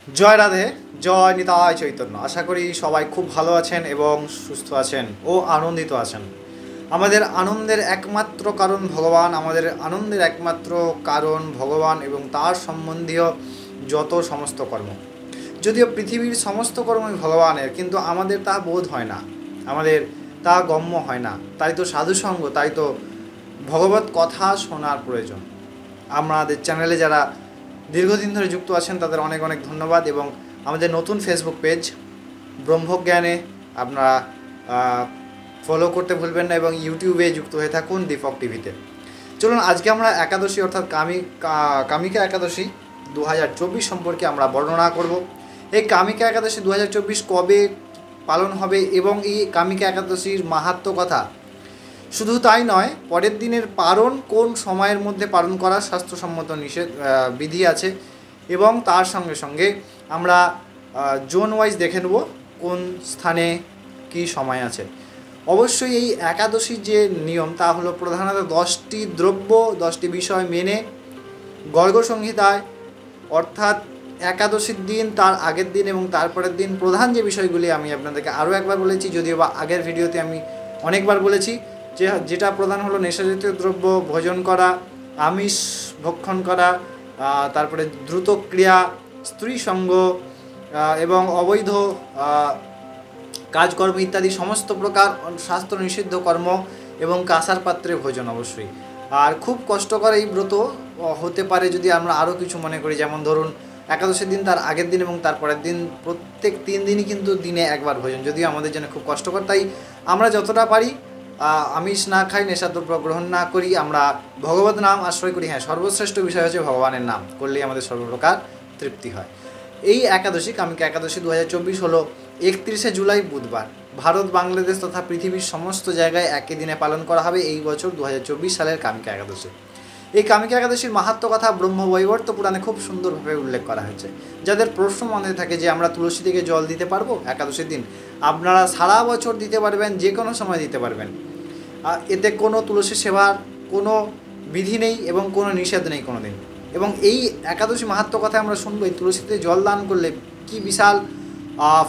জয় রাধে, জয় নিতাই চৈতন্য। আশা করি সবাই খুব ভালো আছেন এবং সুস্থ আছেন ও আনন্দিত আছেন। আমাদের আনন্দের একমাত্র কারণ ভগবান, আমাদের আনন্দের একমাত্র কারণ ভগবান এবং তার সম্বন্ধীয় যত সমস্ত কর্ম। যদিও পৃথিবীর সমস্ত কর্মই ভগবানের, কিন্তু আমাদের তা বোধ হয় না, আমাদের তা গম্য হয় না। তাই তো সাধুসঙ্গ, তাই তো ভগবত কথা শোনার প্রয়োজন। আমাদের চ্যানেলে যারা দীর্ঘদিন ধরে যুক্ত আছেন তাদের অনেক অনেক ধন্যবাদ, এবং আমাদের নতুন ফেসবুক পেজ ব্রহ্মজ্ঞানে আপনারা ফলো করতে ভুলবেন না, এবং ইউটিউবে যুক্ত হয়ে থাকুন দীপক টিভিতে। চলুন আজকে আমরা একাদশী অর্থাৎ কামিকা একাদশী 2024 সম্পর্কে আমরা বর্ণনা করব। এই কামিকা একাদশী 2024 কবে পালন হবে এবং এই কামিকা একাদশীর মাহাত্ম্য কথা। শুধু তাই নয়, পরের দিনের পারণ কোন সময়ের মধ্যে পালন করার স্বাস্থ্যসম্মত বিধি আছে, এবং তার সঙ্গে সঙ্গে আমরা জোন ওয়াইজ দেখে নেব কোন স্থানে কী সময় আছে। অবশ্যই এই একাদশীর যে নিয়ম তা হলো প্রধানত 10টি দ্রব্য 10টি বিষয় মেনে গর্গ সংহিতায়, অর্থাৎ একাদশীর দিন, তার আগের দিন এবং তারপরের দিন প্রধান যে বিষয়গুলি আমি আপনাদেরকে আরও একবার বলেছি, যদিও বা আগের ভিডিওতে আমি অনেকবার বলেছি, যেটা প্রধান হলো নেশাজাতীয় দ্রব্য ভোজন করা, আমিষ ভক্ষণ করা, তারপরে দ্রুত ক্রিয়া, স্ত্রী সঙ্গ এবং অবৈধ কাজকর্ম ইত্যাদি সমস্ত প্রকার শাস্ত্র নিষিদ্ধ কর্ম, এবং কাঁসার পাত্রে ভোজন অবশ্যই। আর খুব কষ্টকর এই ব্রত হতে পারে যদি আমরা আরও কিছু মনে করি, যেমন ধরুন একাদশীর দিন, তার আগের দিন এবং তারপরের দিন, প্রত্যেক 3 দিনই কিন্তু দিনে একবার ভোজন, যদিও আমাদের জন্য খুব কষ্টকর। তাই আমরা যতটা পারি আমিষ না খাই, নেশাদ্রব্য গ্রহণ না করি, আমরা ভগবত নাম আশ্রয় করি। হ্যাঁ, সর্বশ্রেষ্ঠ বিষয় হচ্ছে ভগবানের নাম করলেই আমাদের সর্বপ্রকার তৃপ্তি হয়। এই একাদশী কামিকা একাদশী 2024 হলো 31শে জুলাই বুধবার। ভারত, বাংলাদেশ তথা পৃথিবীর সমস্ত জায়গায় একই দিনে পালন করা হবে এই বছর 2024 সালের কামিকা একাদশী। এই কামিকা একাদশীর মাহাত্ম্য কথা ব্রহ্মবৈবর্ত পুরাণে খুব সুন্দরভাবে উল্লেখ করা হয়েছে। যাদের প্রশ্ন মনে থাকে যে আমরা তুলসী থেকে জল দিতে পারবো একাদশীর দিন, আপনারা সারা বছর দিতে পারবেন, যে কোনো সময় দিতে পারবেন। এতে কোনো তুলসী সেবার কোনো বিধি নেই এবং কোনো নিষেধ নেই কোনো দিন। এবং এই একাদশী মাহাত্ম্য কথা আমরা শুনবো, এই তুলসীতে জল দান করলে কি বিশাল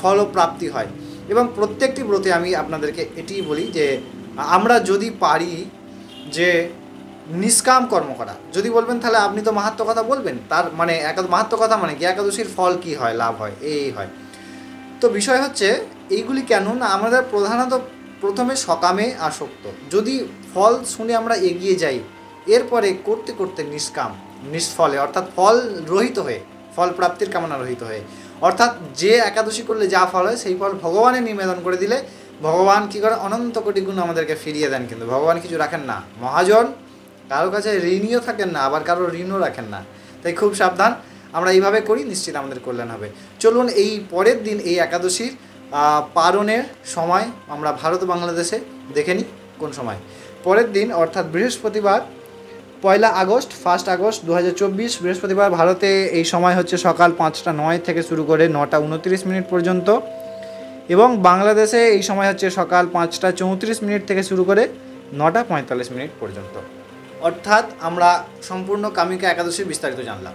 ফল প্রাপ্তি হয়। এবং প্রত্যেকটি ব্রতে আমি আপনাদেরকে এটিই বলি যে আমরা যদি পারি যে নিষ্কাম কর্ম করা। যদি বলবেন তাহলে আপনি তো মাহাত্ম্য কথা বলবেন, তার মানে মাহাত্ম্য কথা মানে কি, একাদশীর ফল কি হয়, লাভ হয়, এই হয়। তো বিষয় হচ্ছে এইগুলি কেন না, আমাদের প্রধানত প্রথমে সকামে আসক্ত, যদি ফল শুনে আমরা এগিয়ে যাই, এরপরে করতে করতে নিষ্কাম, নিষ্ফলে অর্থাৎ ফল রহিত হয়ে, ফল প্রাপ্তির কামনা রহিত হয়ে, অর্থাৎ যে একাদশী করলে যা ফল হয় সেই ফল ভগবানের নিবেদন করে দিলে ভগবান কী করে, অনন্ত কোটি গুণ আমাদেরকে ফিরিয়ে দেন। কিন্তু ভগবান কিছু রাখেন না, মহাজন কারোর কাছে ঋণীও থাকেন না, আবার কারোর ঋণও রাখেন না। তাই খুব সাবধান, আমরা এইভাবে করি, নিশ্চিত আমাদের কল্যাণ হবে। চলুন এই পরের দিন এই একাদশীর পারণের সময় আমরা ভারত বাংলাদেশে দেখে নিই কোন সময়। পরের দিন অর্থাৎ বৃহস্পতিবার 1 আগস্ট 1 আগস্ট 2024 বৃহস্পতিবার, ভারতে এই সময় হচ্ছে সকাল 5টা 9 থেকে শুরু করে 9টা 29 মিনিট পর্যন্ত, এবং বাংলাদেশে এই সময় হচ্ছে সকাল 5টা 34 মিনিট থেকে শুরু করে 9টা 45 মিনিট পর্যন্ত। অর্থাৎ আমরা সম্পূর্ণ কামিকা একাদশীর বিস্তারিত জানলাম।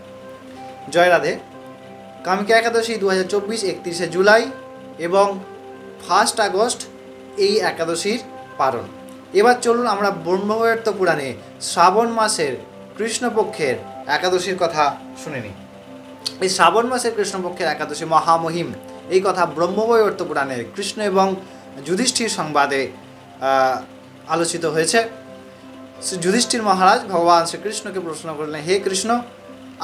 জয় রাধে। কামিকা একাদশী 2024 31শে জুলাই এবং 1 আগস্ট এই একাদশীর পারণ। এবার চলুন আমরা ব্রহ্মবৈবর্ত পুরাণে শ্রাবণ মাসের কৃষ্ণপক্ষের একাদশীর কথা শুনে নিই। এই শ্রাবণ মাসের কৃষ্ণপক্ষের একাদশী মহামহিম, এই কথা ব্রহ্মবৈবর্ত পুরাণে কৃষ্ণ এবং যুধিষ্ঠির সংবাদে আলোচিত হয়েছে। যুধিষ্ঠির মহারাজ ভগবান শ্রীকৃষ্ণকে প্রশ্ন করলেন, হে কৃষ্ণ,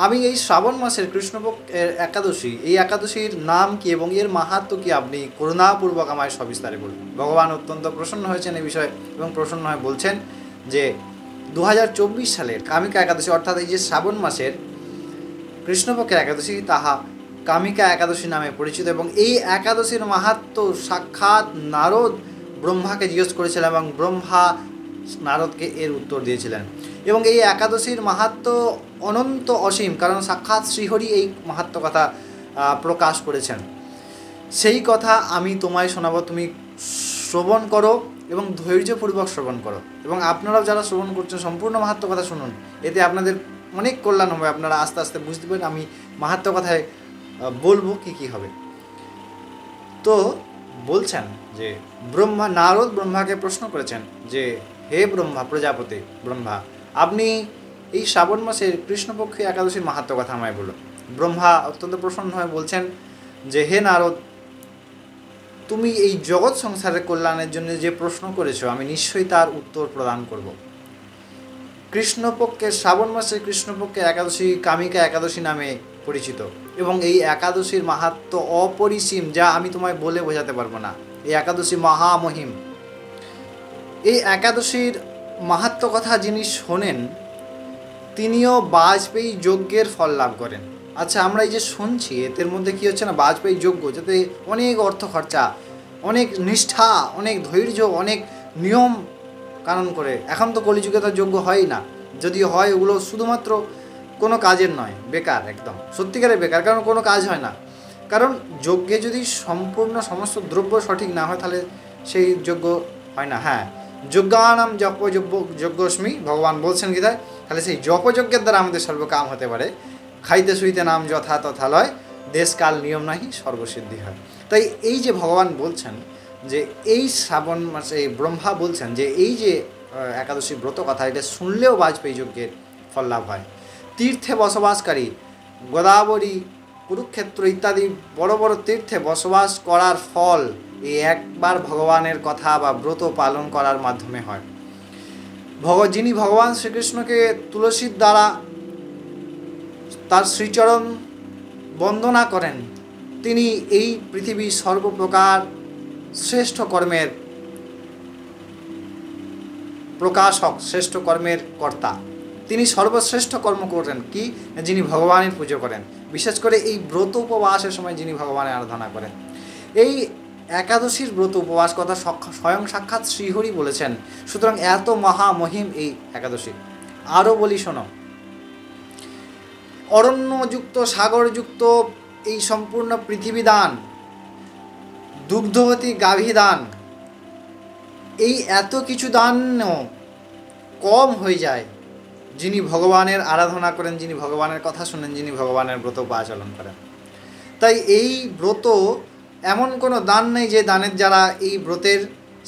আমি এই শ্রাবণ মাসের কৃষ্ণপক্ষের একাদশী, এই একাদশীর নাম কি এবং এর মাহাত্ম্য কি আপনি করুণাপূর্বক আমায় সবিস্তারে বলুন। ভগবান অত্যন্ত প্রসন্ন হয়েছেন এই বিষয়ে, এবং প্রসন্ন হয়ে বলছেন যে 2024 সালের কামিকা একাদশী, অর্থাৎ এই যে শ্রাবণ মাসের কৃষ্ণপক্ষের একাদশী, তাহা কামিকা একাদশী নামে পরিচিত। এবং এই একাদশীর মাহাত্ম্য সাক্ষাৎ নারদ ব্রহ্মাকে জিজ্ঞেস করেছিলেন, এবং ব্রহ্মা নারদকে এর উত্তর দিয়েছিলেন। এবং এই একাদশীর মাহাত্ম্য অনন্ত অসীম, কারণ সাক্ষাৎ শ্রীহরি এই মাহাত্ম্য কথা প্রকাশ করেছেন। সেই কথা আমি তোমায় শোনাবো, তুমি শ্রবণ করো এবং ধৈর্যপূর্বক শ্রবণ করো, এবং আপনারাও যারা শ্রবণ করছেন সম্পূর্ণ মাহাত্ম্য কথা শুনুন, এতে আপনাদের অনেক কল্যাণ হবে। আপনারা আস্তে আস্তে বুঝতে পারেন আমি মাহাত্ম্য কথায় বলবো কি হবে। তো বলছেন যে নারদ ব্রহ্মাকে প্রশ্ন করেছেন যে হে ব্রহ্মা, প্রজাপতি ব্রহ্মা, আপনি এই শ্রাবণ মাসের কৃষ্ণপক্ষে একাদশীর মাহাত্ম্য কথা আমায় বলুন। ব্রহ্মা অত্যন্ত প্রসন্ন হয়ে বলছেন যে হে নারদ, তুমি এই জগৎ সংসারের কল্যাণের জন্য যে প্রশ্ন করেছো আমি নিশ্চয়ই তার উত্তর প্রদান করব। কৃষ্ণপক্ষের শ্রাবণ মাসের কৃষ্ণপক্ষের একাদশী কামিকা একাদশী নামে পরিচিত, এবং এই একাদশীর মাহাত্ম্য অপরিসীম, যা আমি তোমায় বলে বোঝাতে পারবো না। এই একাদশী মহামহিম। এই একাদশীর মাহাত্ম্য কথা যিনি শোনেন তিনিও বাজপেয়ী যজ্ঞের ফল লাভ করেন। আচ্ছা, আমরা এই যে শুনছি এর মধ্যে কী হচ্ছে না, বাজপেয়ী যজ্ঞ, যাতে অনেক অর্থ খরচা, অনেক নিষ্ঠা, অনেক ধৈর্য, অনেক নিয়ম কানুন করে। এখন তো কলিযুগে তো যজ্ঞ হয় না, যদিও হয় ওগুলো শুধুমাত্র কোনো কাজের নয়, বেকার, একদম সত্যিকারের বেকার, কারণ কোনো কাজ হয় না। কারণ যজ্ঞে যদি সম্পূর্ণ সমস্ত দ্রব্য সঠিক না হয় তাহলে সেই যজ্ঞ হয় না। হ্যাঁ, যজ্ঞানাম যজ্ঞস্মি ভগবান বলছেন গীতায়, তাহলে সেই জপযজ্ঞের দ্বারা আমাদের সর্বকাম হতে পারে। খাইতে শুইতে নাম যথা তথা লয়, দেশকাল নিয়ম নাহি সর্বসিদ্ধি হয়। তাই এই যে ভগবান বলছেন যে এই শ্রাবণ মাসে ব্রহ্মা বলছেন যে এই যে একাদশী ব্রত কথা, এটা শুনলেও বাজপেয়ী যজ্ঞের ফল লাভ হয়। তীর্থে বসবাসকারী, গোদাবরী, কুরুক্ষেত্র ইত্যাদি বড় বড় তীর্থে বসবাস করার ফল এই একবার ভগবানের কথা বা ব্রত পালন করার মাধ্যমে হয়। যিনি ভগবান শ্রীকৃষ্ণকে তুলসীর দ্বারা তার শ্রীচরণ বন্দনা করেন, তিনি এই পৃথিবীর সর্বপ্রকার শ্রেষ্ঠ কর্মের প্রকাশক, শ্রেষ্ঠ কর্মের কর্তা। তিনি সর্বশ্রেষ্ঠ কর্ম করেন কি, যিনি ভগবানের পুজো করেন, বিশেষ করে এই ব্রত উপবাসের সময় যিনি ভগবানের আরাধনা করেন। এই একাদশীর ব্রত উপবাস কথা স্বয়ং সাক্ষাৎ শ্রীহরি বলেছেন। সুতরাং এত মহামহিম এই একাদশী। আরও বলি শোনো, অরণ্যযুক্ত, সাগরযুক্ত এই সম্পূর্ণ পৃথিবী দান, দুগ্ধবতী গাভী দান, এই এত কিছু দানও কম হয়ে যায় যিনি ভগবানের আরাধনা করেন, যিনি ভগবানের কথা শুনেন, যিনি ভগবানের ব্রত আচরণ করেন। তাই এই ব্রত এমন কোনো দান নেই যে দানের দ্বারা এই ব্রতের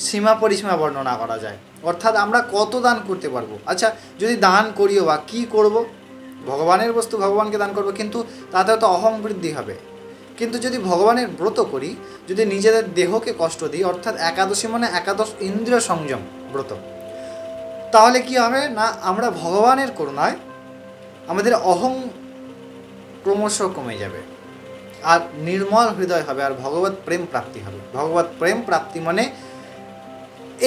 সীমা পরিসীমা বর্ণনা করা যায়। অর্থাৎ আমরা কত দান করতে পারবো। আচ্ছা, যদি দান করিও বা কী করব, ভগবানের বস্তু ভগবানকে দান করব, কিন্তু তাতে তো অহং বৃদ্ধি হবে। কিন্তু যদি ভগবানের ব্রত করি, যদি নিজেদের দেহকে কষ্ট দিই, অর্থাৎ একাদশী মানে একাদশ ইন্দ্রিয় সংযম ব্রত, তাহলে কি হবে না, আমরা ভগবানের করুণায় আমাদের অহং ক্রমশ কমে যাবে, আর নির্মল হৃদয় হবে, আর ভগবত প্রেম প্রাপ্তি হবে। ভগবত প্রেম প্রাপ্তি মানে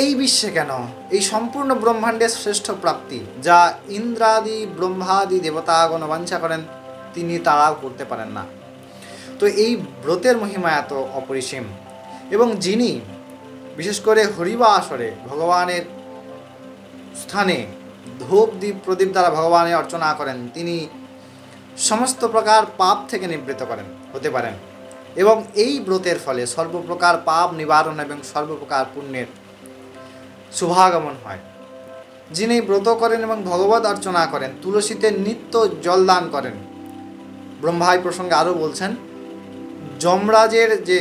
এই বিশ্বে কেন, এই সম্পূর্ণ ব্রহ্মাণ্ডের শ্রেষ্ঠ প্রাপ্তি, যা ইন্দ্রাদি ব্রহ্মাদি দেবতাগণ বাঞ্ছা করেন, তিনি তারাও করতে পারেন না। তো এই ব্রতের মহিমা এত অপরিসীম, এবং যিনি বিশেষ করে হরিবাসরে ভগবানের স্থানে ধূপ দীপ প্রদীপ দ্বারা ভগবানের অর্চনা করেন, তিনি সমস্ত প্রকার পাপ থেকে নিবৃত্ত হতে পারেন, এবং এই ব্রতের ফলে সর্বপ্রকার পাপ নিবারণ এবং সর্বপ্রকার পুণ্যের শুভাগমন হয়। যিনি ব্রত করেন এবং ভগবত অর্চনা করেন, তুলসীতে নিত্য জলদান করেন। ব্রহ্মাই প্রসঙ্গে আরও বলছেন, যমরাজের যে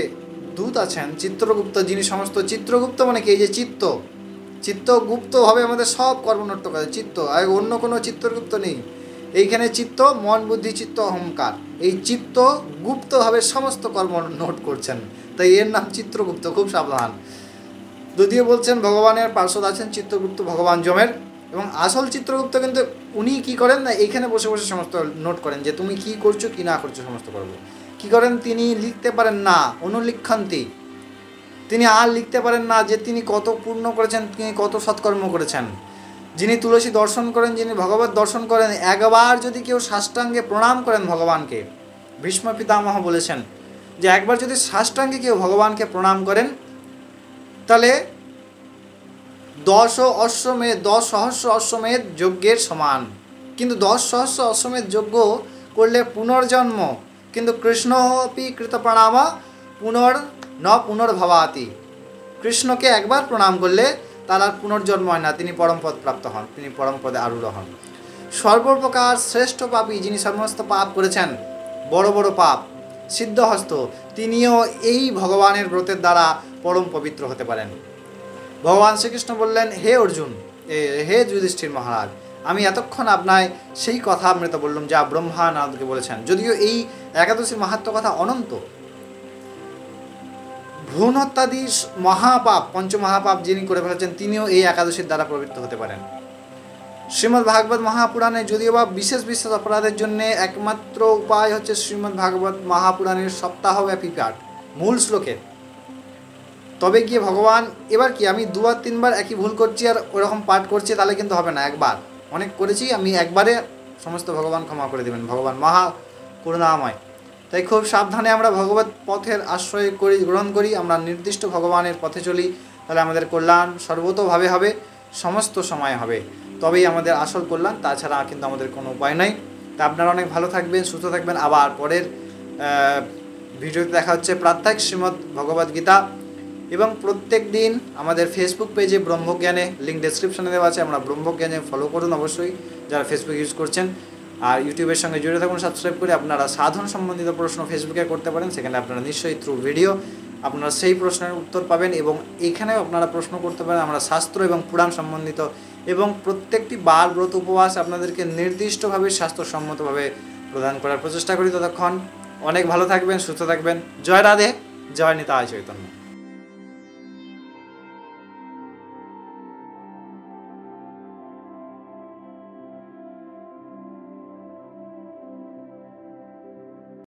দূত আছেন চিত্রগুপ্ত, যিনি সমস্ত, চিত্রগুপ্ত মানে কি, এই যে চিত্তগুপ্তভাবে আমাদের সব কর্ম নষ্ট করে চিত্ত, আর অন্য কোনো চিত্রগুপ্ত নেই। এইখানে চিত্ত, মন, বুদ্ধি, চিত্ত, অহংকার, এই চিত্ত গুপ্তভাবে সমস্ত কর্ম নোট করছেন, তাই এর নাম চিত্রগুপ্ত। খুব সাবধান। যদিও বলছেন ভগবানের পার্শ্বদ আছেন চিত্রগুপ্ত ভগবান যমের, এবং আসল চিত্রগুপ্ত কিন্তু উনি কি করেন না, এইখানে বসে বসে সমস্ত নোট করেন যে তুমি কি করছো কি না করছো সমস্ত করবো। কি করেন, তিনি লিখতে পারেন না, অনুলিখ্যান্তি, তিনি আর লিখতে পারেন না যে তিনি কত পূর্ণ করেছেন, তিনি কত সৎকর্ম করেছেন। যিনি তুলসী দর্শন করেন, যিনি ভগবত দর্শন করেন, একবার যদি কেউ সাষ্টাঙ্গে প্রণাম করেন ভগবানকে, ভীষ্ম পিতামহ বলেছেন যে একবার যদি সাষ্টাঙ্গে কেউ ভগবানকে প্রণাম করেন, তাহলে 10 সহস্র অশ্বমেধ যজ্ঞের সমান। কিন্তু 10 সহস্র অশ্বমেধ যজ্ঞ করলে পুনর্জন্ম, কিন্তু কৃষ্ণ অপি কৃত প্রণাম পুনর্ভবাতি। কৃষ্ণকে একবার প্রণাম করলে তার আর পুনর্জন্ম হয় না, তিনি পরমপদ প্রাপ্ত হন, তিনি পরমপদে আরূঢ় হন। সর্বপ্রকার শ্রেষ্ঠ পাপী, যিনি সমস্ত পাপ করেছেন, বড় বড় পাপ, সিদ্ধহস্ত, তিনিও এই ভগবানের ব্রতের দ্বারা পরম পবিত্র হতে পারেন। ভগবান শ্রীকৃষ্ণ বললেন, হে অর্জুন, হে যুধিষ্ঠির মহারাজ, আমি এতক্ষণ আপনায় সেই কথা অমৃত বললাম যা ব্রহ্মা নারদকে বলেছেন। যদিও এই একাদশীর মাহাত্ম্য কথা অনন্ত। ভ্রূণ হত্যাদি মহাপাপ, পঞ্চমহাপাপ যিনি করে ফেলেছেন, তিনিও এই একাদশীর দ্বারা পবিত্র হতে পারেন। শ্রীমদ্ ভাগবত মহাপুরাণে যদিও বা বিশেষ বিশেষ অপরাধের জন্য একমাত্র উপায় হচ্ছে শ্রীমদ্ ভাগবত মহাপুরাণের সপ্তাহব্যাপী পাঠ মূল শ্লোকের। তবে গিয়ে ভগবান, এবার কি আমি দুবার তিনবার একই ভুল করছি আর ওরকম পাঠ করছি, তাহলে কিন্তু হবে না। একবার অনেক করেছি আমি, একবারে সমস্ত ভগবান ক্ষমা করে দেবেন। ভগবান মহা করুণাময়। তাই খুব সাবধানে আমরা ভগবত পথের আশ্রয় গ্রহণ করি, আমরা নির্দিষ্ট ভগবানের পথে চলি, তাহলে আমাদের কল্যাণ সর্বতোভাবে হবে, সমস্ত সময় হবে, তবেই আমাদের আসল কল্যাণ। তাছাড়া কিন্তু আমাদের কোনো উপায় নাই। তা আপনারা অনেক ভালো থাকবেন, সুস্থ থাকবেন। আবার পরের ভিডিওতে দেখা হচ্ছে প্রাত্যহিক শ্রীমদ্ ভগবদ্গীতা। এবং প্রত্যেক দিন আমাদের ফেসবুক পেজে ব্রহ্মজ্ঞানে লিঙ্ক ডেসক্রিপশনে দেওয়া আছে, আমরা ব্রহ্মজ্ঞানে ফলো করুন অবশ্যই যারা ফেসবুক ইউজ করছেন। আর ইউটিউবের সঙ্গে জুড়ে থাকুন, সাবস্ক্রাইব করে আপনারা সাধন সম্বন্ধিত প্রশ্ন ফেসবুকে করতে পারেন। সেখানে আপনারা নিশ্চয়ই থ্রু ভিডিও আপনারা সেই প্রশ্নের উত্তর পাবেন, এবং এখানেও আপনারা প্রশ্ন করতে পারেন। আমরা শাস্ত্র এবং পুরাণ সম্বন্ধিত এবং প্রত্যেকটি বার ব্রত উপবাস আপনাদেরকে নির্দিষ্টভাবে স্বাস্থ্যসম্মতভাবে প্রদান করার প্রচেষ্টা করি। ততক্ষণ অনেক ভালো থাকবেন, সুস্থ থাকবেন। জয় রাধে, জয় নিতাই চৈতন্য।